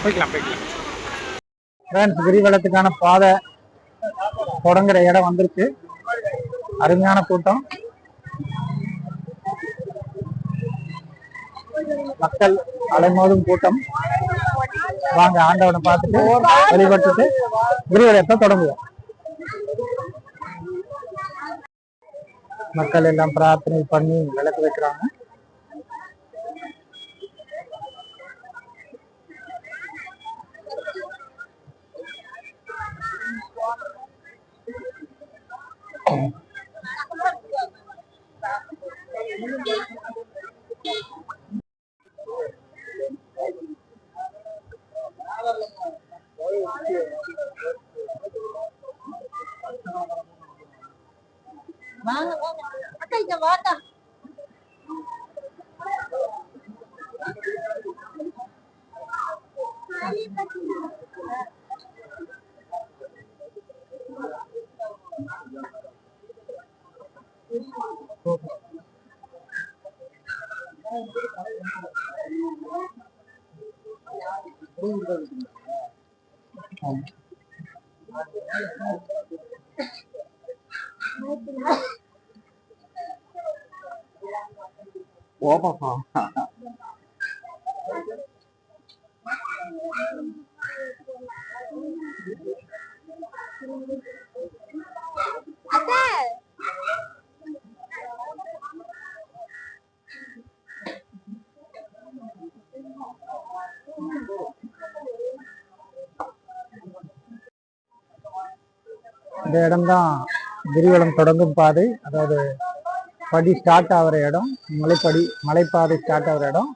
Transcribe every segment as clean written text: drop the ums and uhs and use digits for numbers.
போய்க்கலாம். கிரிவலத்துக்கான பாதை தொடங்குற இடம் வந்துருச்சு. அருமையான கூட்டம், மக்கள் அலைமோதும் கூட்டம். வாங்க ஆண்டவனை பார்த்துட்டு வழிபட்டுட்டு கிரிவலத்தை தொடங்குவோம். மக்கள் எல்லாம் பிரார்த்தனை பண்ணி விளக்கு வைக்கிறாங்க. இந்த இடம்தான் கிரிவலம் தொடங்கும் பாதை. அதாவது படி ஸ்டார்ட் ஆகிற இடம், மலைப்பாதை ஸ்டார்ட் ஆகிற இடம்.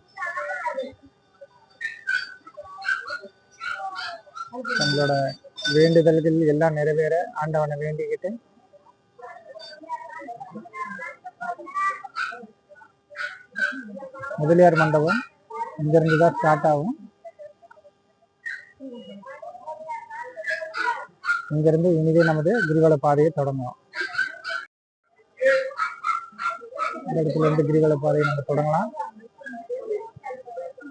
நம்மளோட வேண்டுதல்கள் எல்லாம் நிறைவேற ஆண்டவனை வேண்டிக்கிட்டு முதலியார் மண்டபம் இங்கிருந்து தான் ஸ்டார்ட் ஆகும். இங்கிருந்து இனிதே நமது கிரிவல பாதையை தொடங்குவோம். இந்த இடத்துல இருந்து கிரிவல பாதையை நம்ம தொடங்கலாம்.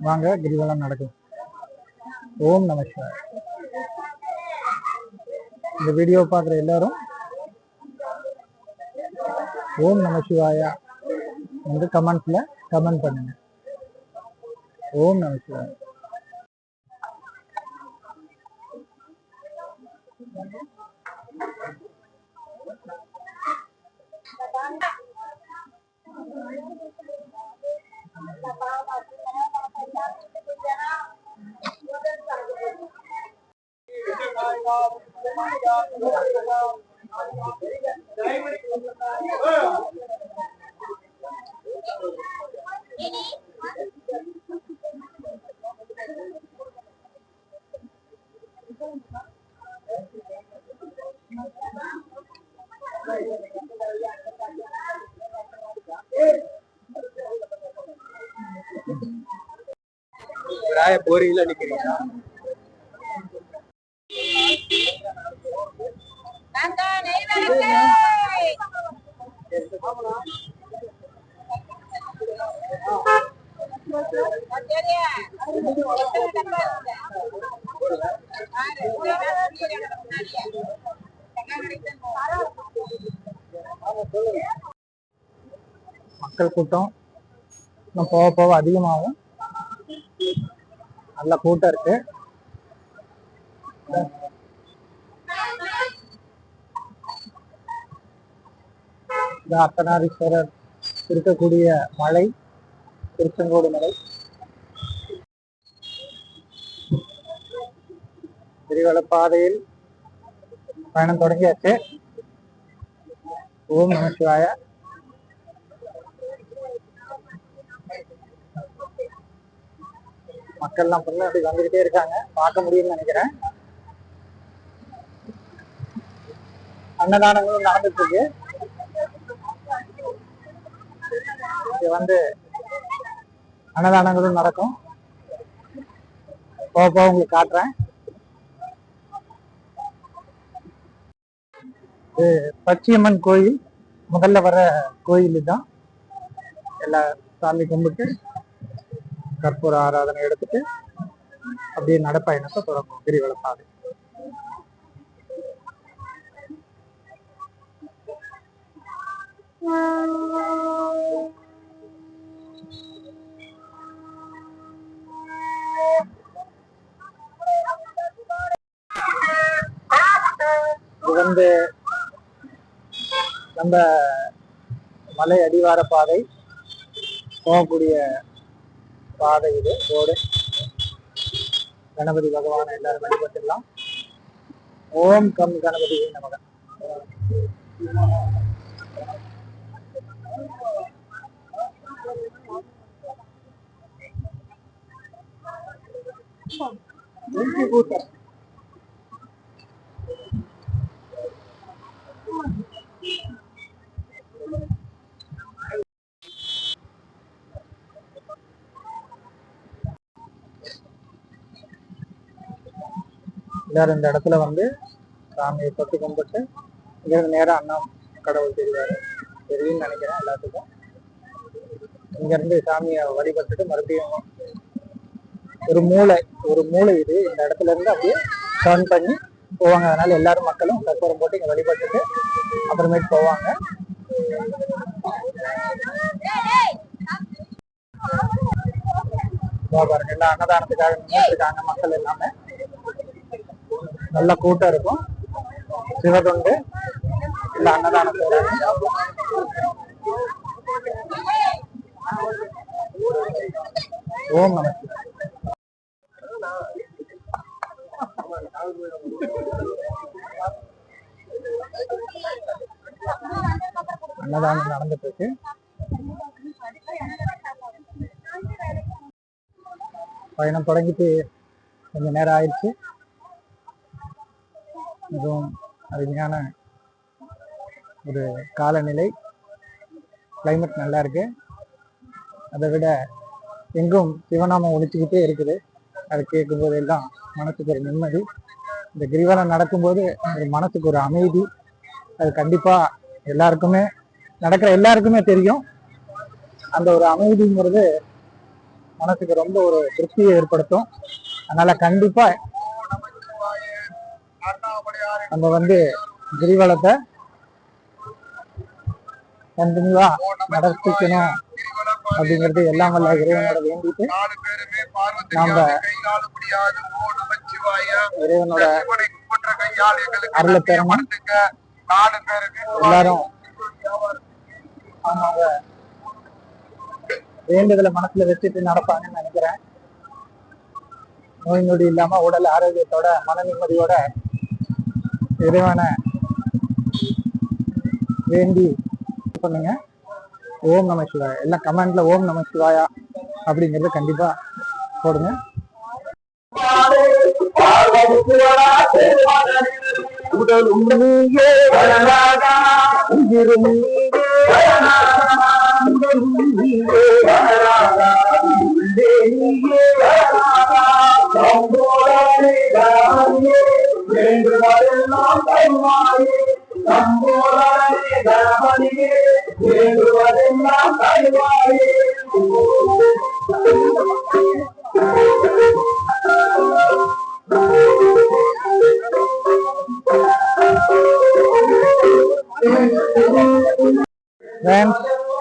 வாங்க கிரிவலம் நடக்கும். ஓம் நம சிவாய. இந்த வீடியோ பார்க்குற எல்லாரும் ஓம் நம சிவாயா வந்து கமெண்ட்ஸ்ல கமெண்ட் பண்ணுங்க. ஓம் நம சிவாய. போறீங்களா நிக்கிறீங்களா? மக்கள் கூட்டம் போக போக அதிகமாகும். நல்ல கூட்டம் இருக்கு. அர்த்தநாரீஸ்வரர் இருக்கக்கூடிய மலை திருச்செங்கோடு மலை. கிரிவல பாதையில் பயணம் தொடங்கியாச்சு. ஓம் நம சிவாய. மக்கள் எல்லாம் ஃபுல்லா அப்படி வந்துகிட்டே இருக்காங்க. பார்க்க முடியும்னு நினைக்கிறேன். அன்னதானங்களும் நடந்துட்டு இருக்கு. இங்க வந்து அன்னதானங்களும் நடக்கும். போக போக உங்களுக்கு காட்டுறேன். இது பச்சையம்மன் கோயில். முதல்ல வர கோயில் தான். எல்லா சாமி கும்பிட்டு கற்பூர ஆராதனை எடுத்துட்டு அப்படியே நடப்பயணத்தை தொடங்கும் கிரிவல பாதை. இது வந்து நம்ம மலை அடிவார பாதை போகக்கூடிய பாதை. இது ரோடு. கணபதி பகவானை எல்லாரும் வழிபட்டுலாம். ஓம் கம் கணபதி நமக. எல்லாரும் இந்த இடத்துல வந்து சாமியை தொட்டு கும்பிட்டு இங்க நேரம் அண்ணன் கடவுள் தெரிவாரு, தெரியும்னு நினைக்கிறேன் எல்லாத்துக்கும். இங்க இருந்து சாமியை வழிபட்டுட்டு மறுபடியும் ஒரு மூளை இது, இந்த இடத்துல இருந்து அப்படியே டர்ன் பண்ணி போவாங்க. அதனால எல்லாரும் மக்களும் கற்பூரம் போட்டு இங்க வழிபட்டுட்டு அப்புறமேட்டு போவாங்க. பாருங்க, எல்லா அன்னதானத்துக்காக நின்றுருக்காங்க மக்கள் எல்லாமே. நல்ல கூட்டம் இருக்கும். சிவதொண்டு இல்ல அன்னதானத்தோட ஓம் நம அன்னதானம் நடந்துட்டு இருக்கு. பயணம் தொடங்கிட்டு கொஞ்ச நேரம் ஆயிடுச்சு. மிகவும் அருமையான ஒரு காலநிலை, கிளைமேட் நல்லா இருக்கு. அதை விட எங்கும் சிவநாமம் ஒழிச்சுக்கிட்டே இருக்குது. அதை கேட்கும்போது எல்லாம் மனசுக்கு ஒரு நிம்மதி. இந்த கிரிவலம் நடக்கும்போது ஒரு மனசுக்கு ஒரு அமைதி. அது கண்டிப்பா எல்லாருக்குமே நடக்கிற எல்லாருக்குமே தெரியும். அந்த ஒரு அமைதிங்கிறது மனசுக்கு ரொம்ப ஒரு திருப்தியை ஏற்படுத்தும். அதனால கண்டிப்பா நம்ம வந்து கிரிவலத்தை கண்டினியூவா நடத்திக்கணும் அப்படிங்கிறது எல்லாம் வல்ல இறைவனோட வேண்டிட்டு நாம இறைவனோட அருளை பெறணும். எல்லாரும் அவங்க வேண்டுதலை மனசுல வச்சுட்டு நடப்பாங்கன்னு நினைக்கிறேன். நோய் நொடி இல்லாம உடல் ஆரோக்கியத்தோட மன நிம்மதியோட இறைவனை வேண்டி பண்ணுங்க. ஓம் நம சிவாயா. எல்லாம் கமெண்ட்ல ஓம் நம சிவாயா அப்படிங்கறது கண்டிப்பா போடுங்க.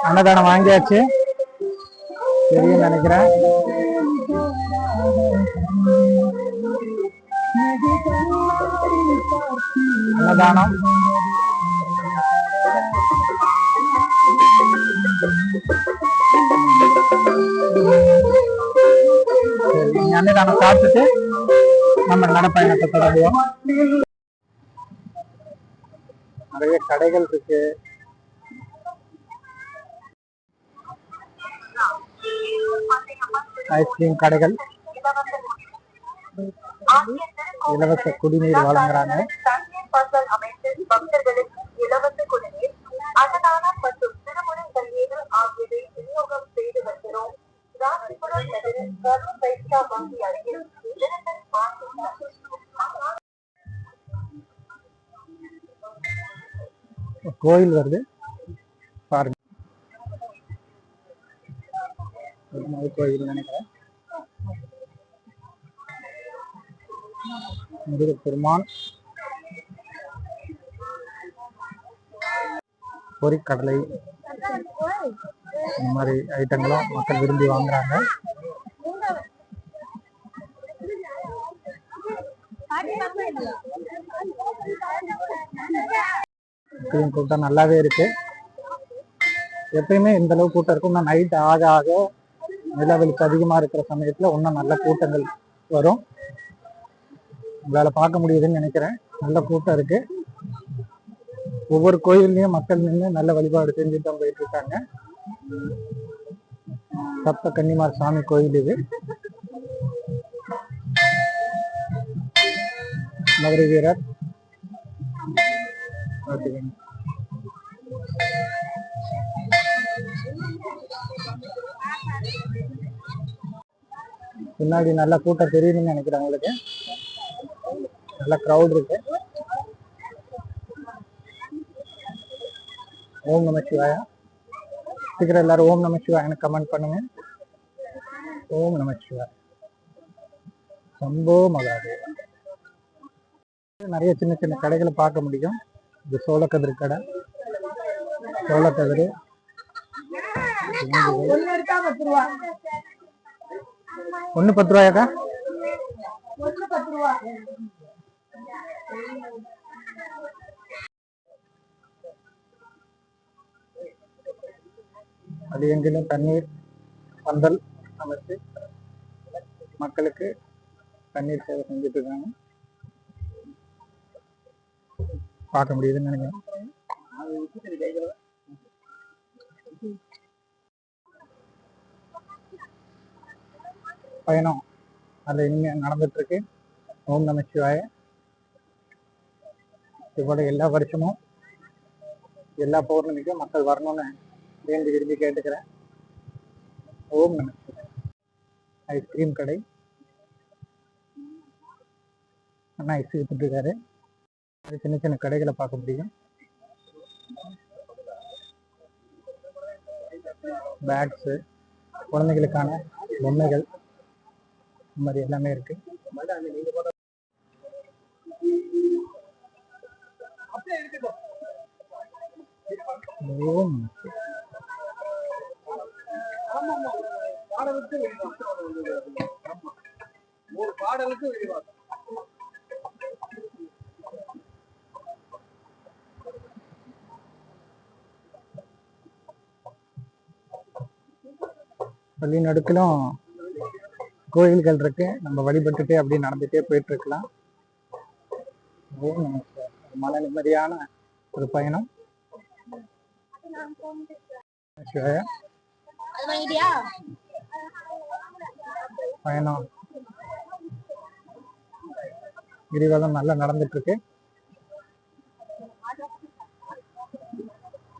அன்னதானம் வாங்கியாச்சு, தெரியும் நினைக்கிறேன். அன்னதானம் அன்னதானம் சாப்பிட்டுட்டு நம்ம நடப்பயணத்தை தொடங்குவோம். நிறைய கடைகள் இருக்கு. ஐஸ்கிரீம் கடைகள், இலவச குடிநீர் வழங்குறாங்க. கோயில் வருது பாருங்க. கோயில் நினைக்கிறேன். முருகப்பெருமான், பொரிக்கடலை, இந்த மாதிரி ஐட்டங்களும் மக்கள் விரும்பி வாங்குறாங்க. கூட்டம் நல்லாவே இருக்கு. எப்பயுமே இந்த அளவு கூட்டம் இருக்கும். இன்னும் நைட் ஆக ஆக நிலவெளிச்சு அதிகமா இருக்கிற சமயத்துல இன்னும் நல்ல கூட்டங்கள் வரும். உங்களால பார்க்க முடியுதுன்னு நினைக்கிறேன். நல்ல கூட்டம் இருக்கு. ஒவ்வொரு கோயில்லையும் மக்கள் நின்று நல்ல வழிபாடு செஞ்சுட்டு தான் போயிட்டு இருக்காங்க. சப்த கன்னிமார் சாமி கோயில் இது. மதுரை வீரர் பின்னாடி நல்ல கூட்டம் தெரியுதுன்னு நினைக்கிறேன். உங்களுக்கு நல்ல கிரௌட் இருக்கு. ஓம் நம சிவாயா. சீக்கிரம் எல்லாரும் ஓம் நம சிவாயா எனக்கு கமெண்ட் பண்ணுங்க. ஓம் நம சிவாயா. சம்போ மகாதேவ. நிறைய சின்ன சின்ன கடைகளை பார்க்க முடியும். இது சோளக்கதிர் கடை. சோளக்கதிர் ஒண்ணு 10 ரூபாயாக்கா? அது எங்கிலும் தண்ணீர் பந்தல் அமைச்சு மக்களுக்கு தண்ணீர் சேவை செஞ்சுட்டு இருக்காங்க. பார்க்க முடியுதுன்னு நினைக்கிறேன். பயணம் அது இனிமே நடந்துட்டு இருக்கு. ஓம் நம சிவாய. இவ்வளோ எல்லா வருஷமும் எல்லா பௌர்ணமிக்கும் மக்கள் வரணும்னு வேண்டி விரும்பி கேட்டுக்கிறேன். ஓம் நம சிவாய. ஐஸ்கிரீம் கடை. அண்ணா ஐஸ் வித்துட்டு இருக்காரு. சின்ன சின்ன கடைகளை பார்க்க முடியும். பேக்ஸ், குழந்தைகளுக்கான பொம்மைகள், இந்த மாதிரி எல்லாமே இருக்கு. பள்ளி நடுக்கிலும் கோயில்கள் இருக்கு. நம்ம வழிபட்டுட்டே அப்படி நடந்துட்டே போயிட்டு இருக்கலாம். மன நிம்மதியான ஒரு பயணம். பயணம் கிரிவலம் நல்லா நடந்துட்டு இருக்கு.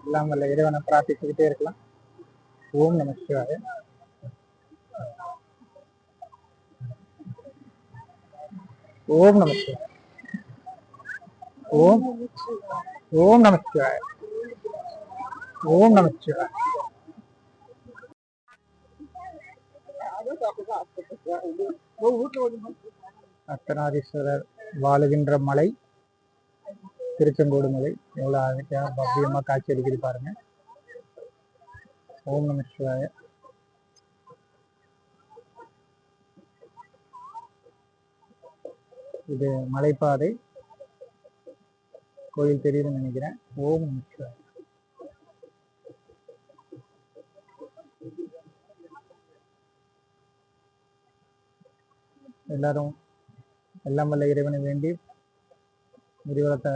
எல்லாம் வல்ல இறைவனை பிரார்த்திச்சுக்கிட்டே இருக்கலாம். ஓம் நம சிவாய. ஓம் நம சிவாய. ஓம் ஓம் நம சிவாய. ஓம் நம சிவாய. அர்த்தநாரீஸ்வரர் வாழுகின்ற மலை திருச்செங்கோடு மலை. எவ்வளவு பவ்யமா காட்சி அளிக்குது பாருங்க. ஓம் நம சிவாய. இது மலைப்பாதை. கோயில் தெரியுதுன்னு நினைக்கிறேன். ஓம் நம சிவாய. எல்லாரும் எல்லாம் வல்ல இறைவனை வேண்டி கிரிவலத்தை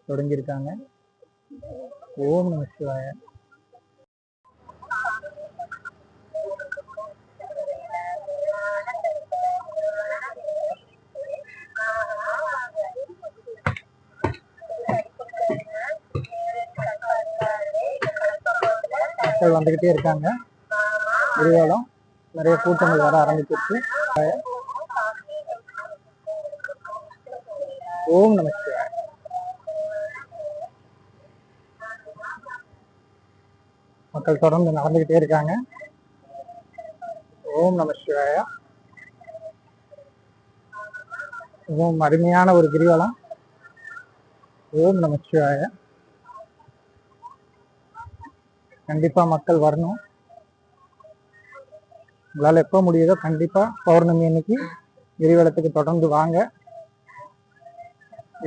தொடங்கியிருக்காங்க. ஓம் நம சிவாய. மக்கள் வந்துகிட்டே இருக்காங்க. கிரிவலம் நிறைய கூட்டங்கள் வர ஆரம்பிச்சிருச்சு. ஓம் நம சிவாய. மக்கள் தொடர்ந்து நடந்துகிட்டே இருக்காங்க. ஓம் நம சிவாய. மிகவும் அருமையான ஒரு கிரிவலம். ஓம் நமச்சிவாய. கண்டிப்பா மக்கள் வரணும். உங்களால் எப்போ முடியுதோ கண்டிப்பா பௌர்ணமி அன்னைக்கு கிரிவலத்துக்கு தொடர்ந்து வாங்க.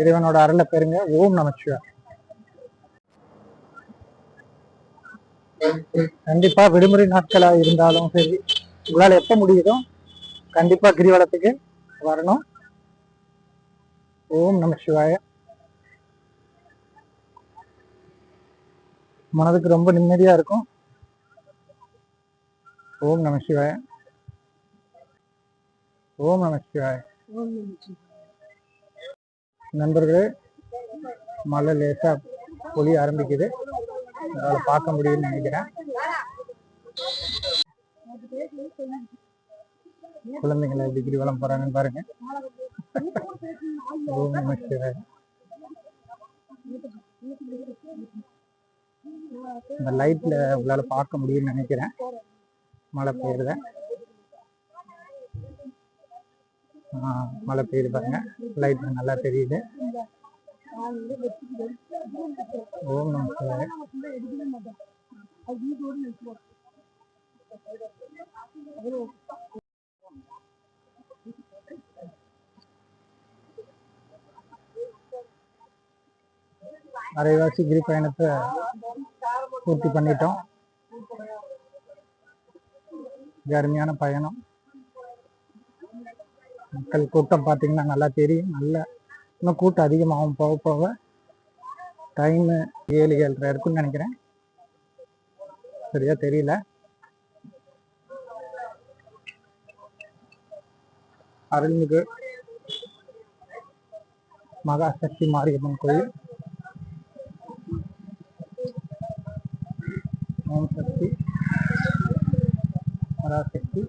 இறைவனோட அருளை பெறுங்க. ஓம் நமச்சிவாய. கண்டிப்பா விடுமுறை நாட்களா இருந்தாலும் சரி, உங்களால் எப்ப முடியுதோ கண்டிப்பா கிரிவலத்துக்கு வரணும். ஓம் நமச்சிவாய. மனதுக்கு ரொம்ப நிம்மதியா இருக்கும். ஓம் நமச்சிவாய. ஓம் நமச்சிவாய. நண்பர்களே, மழை லேசா பொழிய ஆரம்பிக்குது. அதை பார்க்க முடியும்னு நினைக்கிறேன். குழந்தைங்களை எப்படி கிரிவலம் போறாங்கன்னு பாருங்க. ஓம் நமச்சிவாய. இந்த லைட்ல உங்களால பார்க்க முடியும்னு நினைக்கிறேன். மழை பெய்யுறத மழை பெய்யுது பாருங்க. லைட்ல நல்லா தெரியுது. ஓம் நமச்சிவாய. அரைவாசி கிரி பயணத்தை பூர்த்தி பண்ணிட்டோம். அருமையான பயணம். மக்கள் கூட்டம் பார்த்தீங்கன்னா நல்லா தெரியும். நல்ல இன்னும் கூட்டம் அதிகமாகும் போக போக. டைமு 7-7:30 இருக்குன்னு நினைக்கிறேன். சரியா தெரியல. அருள்மிகு மகாசக்தி மாரியம்மன் கோயில். ஓம் சக்தி பராசக்தி.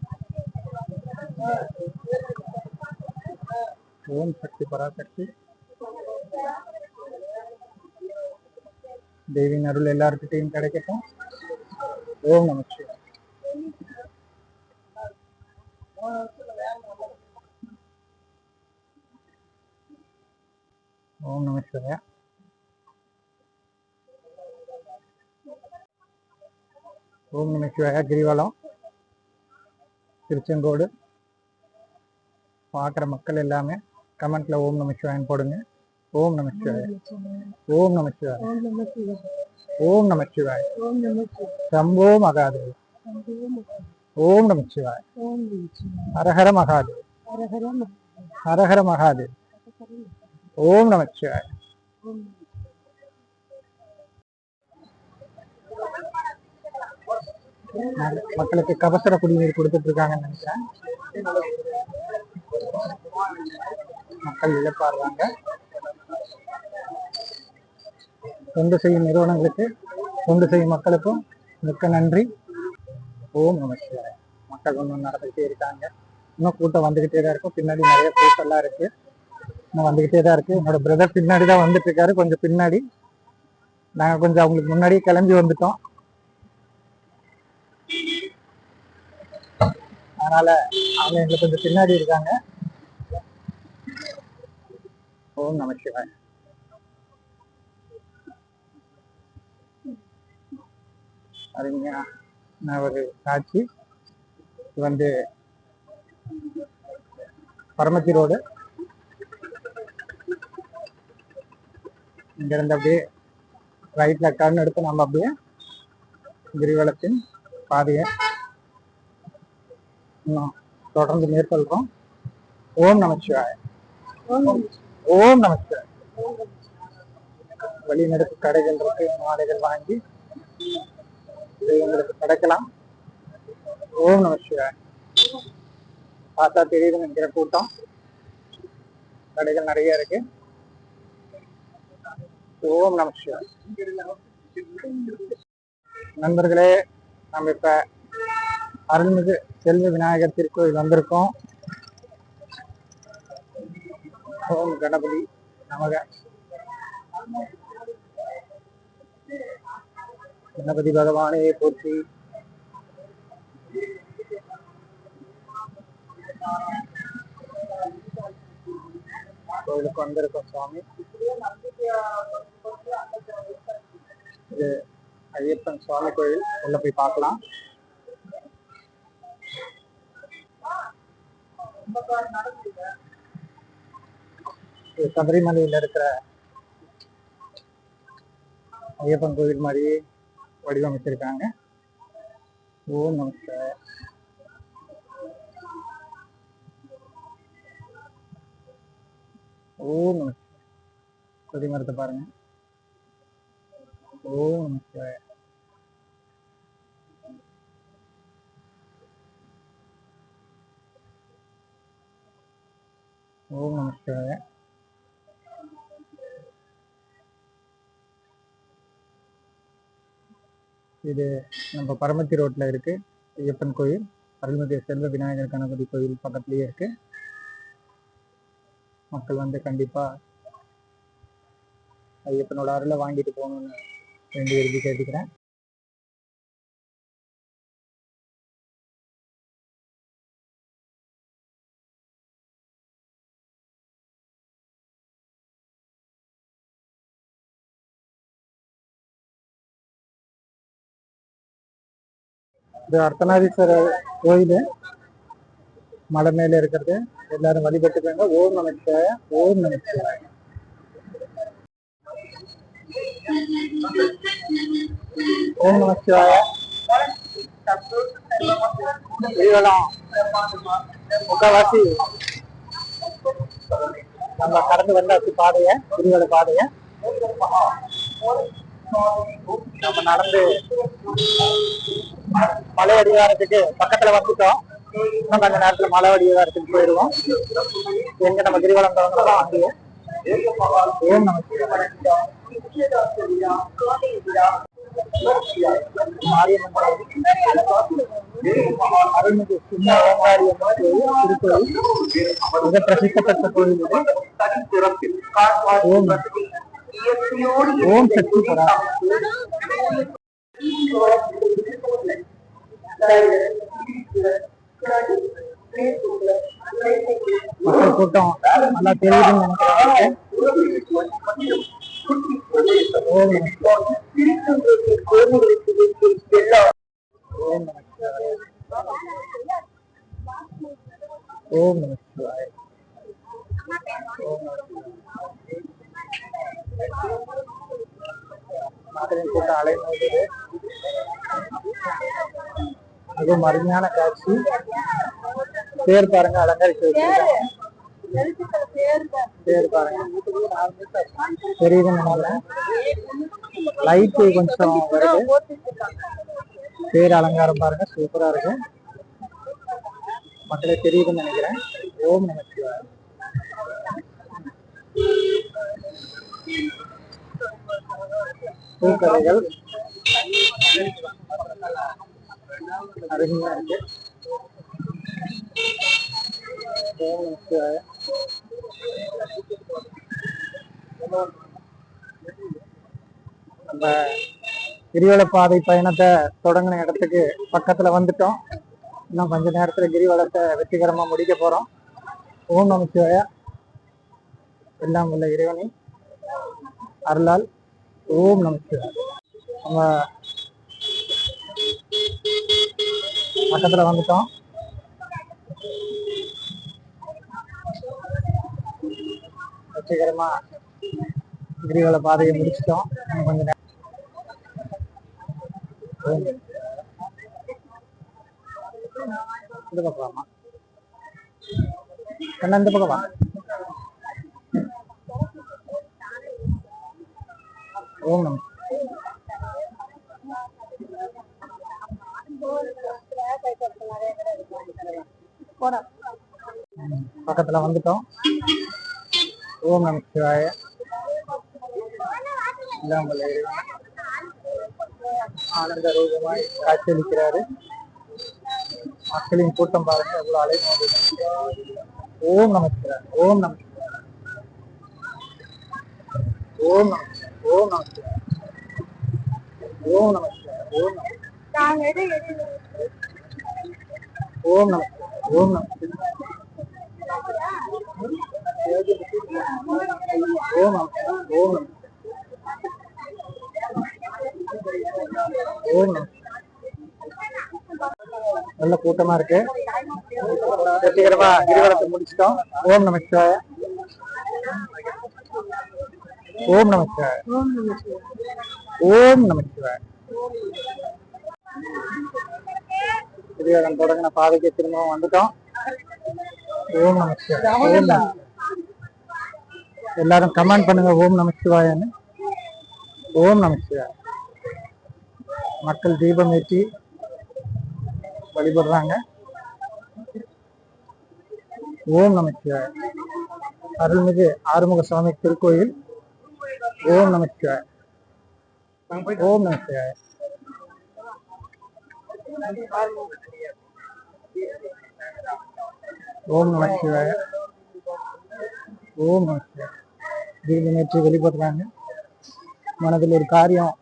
ஓம் சக்தி பராசக்தி. தேவியின் அருள் எல்லாருக்கிட்டையும் கிடைக்கட்டும். ஓம் நமச்சிவாய. ஓம் நமச்சிவாய. ஓம் நமச்சிவாய. கிரிவலம் திருச்செங்கோடு. பார்க்குற மக்கள் எல்லாமே கமெண்ட்ல ஓம் நமச்சிவாயன்னு போடுங்க. ஓம் நமச்சிவாய. ஓம் நமச்சிவாய. ஓம் நமச்சிவாய. சம்போ மகாதேவ். ஓம் நமச்சிவாய. ஹரஹர மகாதேவ். ஹரஹர மகாதேவ். ஓம் நமச்சிவாய. மக்களுக்கு கபசர குடிநீர் கொடுத்துட்டு இருக்காங்கன்னு நினைக்கிறேன். மக்கள் இழப்பாடுறாங்க. தொண்டு செய்யும் நிறுவனங்களுக்கு, தொண்டு செய்யும் மக்களுக்கும் மிக்க நன்றி. ஓம் நமச்சிவாய. மக்கள் ஒன்றும் நடந்துகிட்டே இருக்காங்க. இன்னும் கூட்டம் வந்துகிட்டே தான் இருக்கும். பின்னாடி நிறைய கூட்டம் எல்லாம் இருக்கு. இன்னும் வந்துகிட்டே தான் இருக்கு. என்னோட பிரதர் பின்னாடி தான் வந்துட்டு இருக்காரு. கொஞ்சம் பின்னாடி. நாங்க கொஞ்சம் அவங்களுக்கு முன்னாடியே கிளம்பி வந்துட்டோம். அதனால அவங்க எங்களுக்கு கொஞ்சம் பின்னாடி இருக்காங்க. ஓம் நமச்சிவாய. அருமையான ஒரு காட்சி. வந்து பரமத்தி ரோடு. இங்க இருந்து அப்படியே ரைட்ல டர்ன் எடுத்து நம்ம அப்படியே கிரிவலத்தின் பாதையை இன்னும் தொடர்ந்து மேற்கொள்றோம். ஓம் நமச்சிவாய. ஓம் நமச்சிவாய. வெளிநடப்பு கடைகள் இருக்கு. மாலைகள் வாங்கி உங்களுக்கு கிடைக்கலாம். ஓம் நமச்சிவாய. பார்த்தா தெரியுது நினைக்கிற கூட்டம். கடைகள் நிறைய இருக்கு. ஓம் நமச்சிவாய. நண்பர்களே, நம்ம இப்ப அருள்மிகு செல்வ விநாயகர் திருக்கோயில் வந்திருக்கோம். ஓம் கணபதி நமக. கணபதி பகவானே போற்றி. கோயிலுக்கு வந்திருக்கோம் சுவாமி. இது ஐயப்பன் சுவாமி கோயில். உள்ள போய் பார்க்கலாம். சபரிமலையில இருக்கிற ஐயப்பன் கோவில் மாதிரியே வடிவமைச்சிருக்காங்க. ஓம் நமஸ்கார். ஓம் நமஸ்கார். கொடிமரத்தை பாருங்க. ஓம் நமஸ்கார். ஓம் நமஸ்கார். இது நம்ம பரமத்தி ரோட்ல இருக்கு ஐயப்பன் கோயில். அருள்மிகு செல்வ விநாயகர் கணபதி கோயில் பக்கத்துலயே இருக்கு. மக்கள் வந்து கண்டிப்பா ஐயப்பனோட அருளை வாங்கிட்டு போகணும்னு வேண்டி விரும்பி கேட்டுக்கிறேன். இது அர்த்தநாரீஸ்வரர் கோயில் மலை மேல இருக்கிறது. எல்லாரும் வழிபட்டுக்கோங்க. ஓம் நமஸ்கார். ஓம் நமஸ்கார். ஓம் நமஸ்கார். முக்கால்வாசி நம்ம கடந்து வந்தாச்சு பாதைய, கிரிவல பாதைய. நம்ம நடந்து மலை அடிவாரத்துக்கு பக்கத்துல வந்துட்டோம். இன்னும் கொஞ்ச நேரத்துல மலை அடிவாரத்துக்கு போயிடுவோம். எங்க நம்ம கிரிவலம் தொடங்கலாம் அங்கேயே. ஓம் நமஸ்கார். அருள்மிகு சின்ன ஓங்காரியம்மன் கோயில் திருக்கோயில். மிக பிரசித்த கோயில் இது. ஓம் ஓம் சக்தி பரா. மக்கள் கூட்டம் நல்லா தெரியுதுன்னு நினைக்கிறேன். ஓம் ஓம் நமஸ்கார். மக்களின் கூட்டம் அலைமோதுது. அதுவும் அருமையான காட்சி. பேர் பாருங்க, அலங்கரிச்சு வச்சிருக்காங்க. பேர் பாருங்க, தெரியுதுன்னு நினைக்கிறேன். லைட்டு கொஞ்சம் வருது. பேர் அலங்காரம் பாருங்க, சூப்பரா இருக்கு. மக்களே தெரியுதுன்னு நினைக்கிறேன். ஓம் நமஸ்கார். பூக்கரைகள் அருமையா இருக்கு. நம்ம கிரிவல பாதை பயணத்தை தொடங்கின இடத்துக்கு பக்கத்துல வந்துட்டோம். இன்னும் கொஞ்ச நேரத்துல கிரிவலத்தை வெற்றிகரமா முடிக்க போறோம். ஓம் நமச்சிவாய. எல்லாம் உள்ள இறைவனை அருளால். ஓம் நமச்சிவாய. நம்ம பக்கத்துல வந்துட்டோம். வெற்றிகரமா கிரிவல பாதையை முடிச்சிட்டோம். கொஞ்ச நேரம் இந்த பக்கம் வாமா கண்ணா, இந்த பக்கம் வா. ஓம் நம. பக்கத்துல வந்துட்டோம். ஓம் நம சிவாய. ஆனந்த ரூபமாய் காட்சியளிக்கிறாரு. மக்களின் கூட்டம் பாருங்க எவ்வளவு அலைமோது. ஓம் நம சிவாய. ஓம் நம சிவாய. ஓம் நம சிவாய. ஓம் நம சிவாய. ஓம் நம சிவாய. ஓம் நம ஓம் நம ஓம் நம. ஓம் ஓம் ஓம். நல்ல கூட்டமா இருக்கு. வெற்றிகரமா கிரிவலத்தை முடிச்சிட்டோம். ஓம் நமச்சிவாய. ஓம் நமச்சிவாய. ஓம் நமச்சிவாய. கிரிவலம் தொடங்கின பாதைக்கு திரும்பவும் வந்துட்டோம். ஓம் நமச்சிவாய. ஓம் நமச்சிவாய. எல்லாரும் கமெண்ட் பண்ணுங்க ஓம் நமச்சிவாயன்னு. ஓம் நமச்சிவாய. மக்கள் தீபம் ஏற்றி வழிபடுறாங்க. ஓம் நமச்சிவாய. அருள்மிகு ஆறுமுக சுவாமி திருக்கோயில். ஓம் நமச்சிவாய. ஓம் நமச்சிவாய. ஓம் நமச்சிவாய. ஓம் நமச்சிவாய. தீபம் ஏற்றி வழிபடுறாங்க. மனதில் ஒரு காரியம்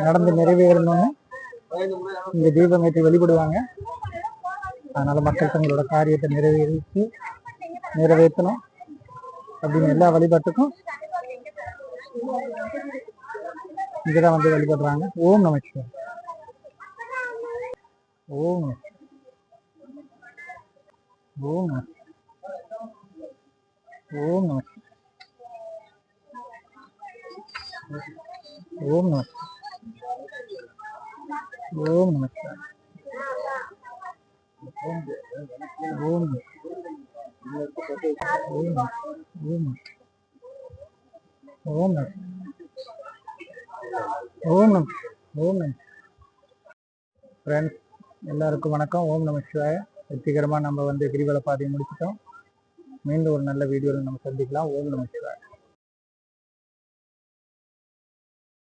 நடந்து நிறைவேறணும்னு இங்க தீபம் ஏற்றி வழிபடுவாங்க. அதனால மக்கள் தங்களோட காரியத்தை நிறைவேற்றணும் அப்படின்னு எல்லா வழிபாட்டுக்கும் இங்கதான் வந்து வழிபடுறாங்க. ஓம் நமச்சிவாய. ஓம் ஓம் ஓம் ஓம் ஓம் நமச்சிவாய. ஓம் ஓம் ஓம் ஓம். ஃப்ரெண்ட்ஸ் எல்லாருக்கும் வணக்கம். ஓம் நமச்சிவாய. வெற்றிகரமா நம்ம வந்து கிரிவல பாதையை முடிச்சிட்டோம். மீண்டும் ஒரு நல்ல வீடியோவில் நம்ம சந்திக்கலாம். ஓம் நமச்சிவாய.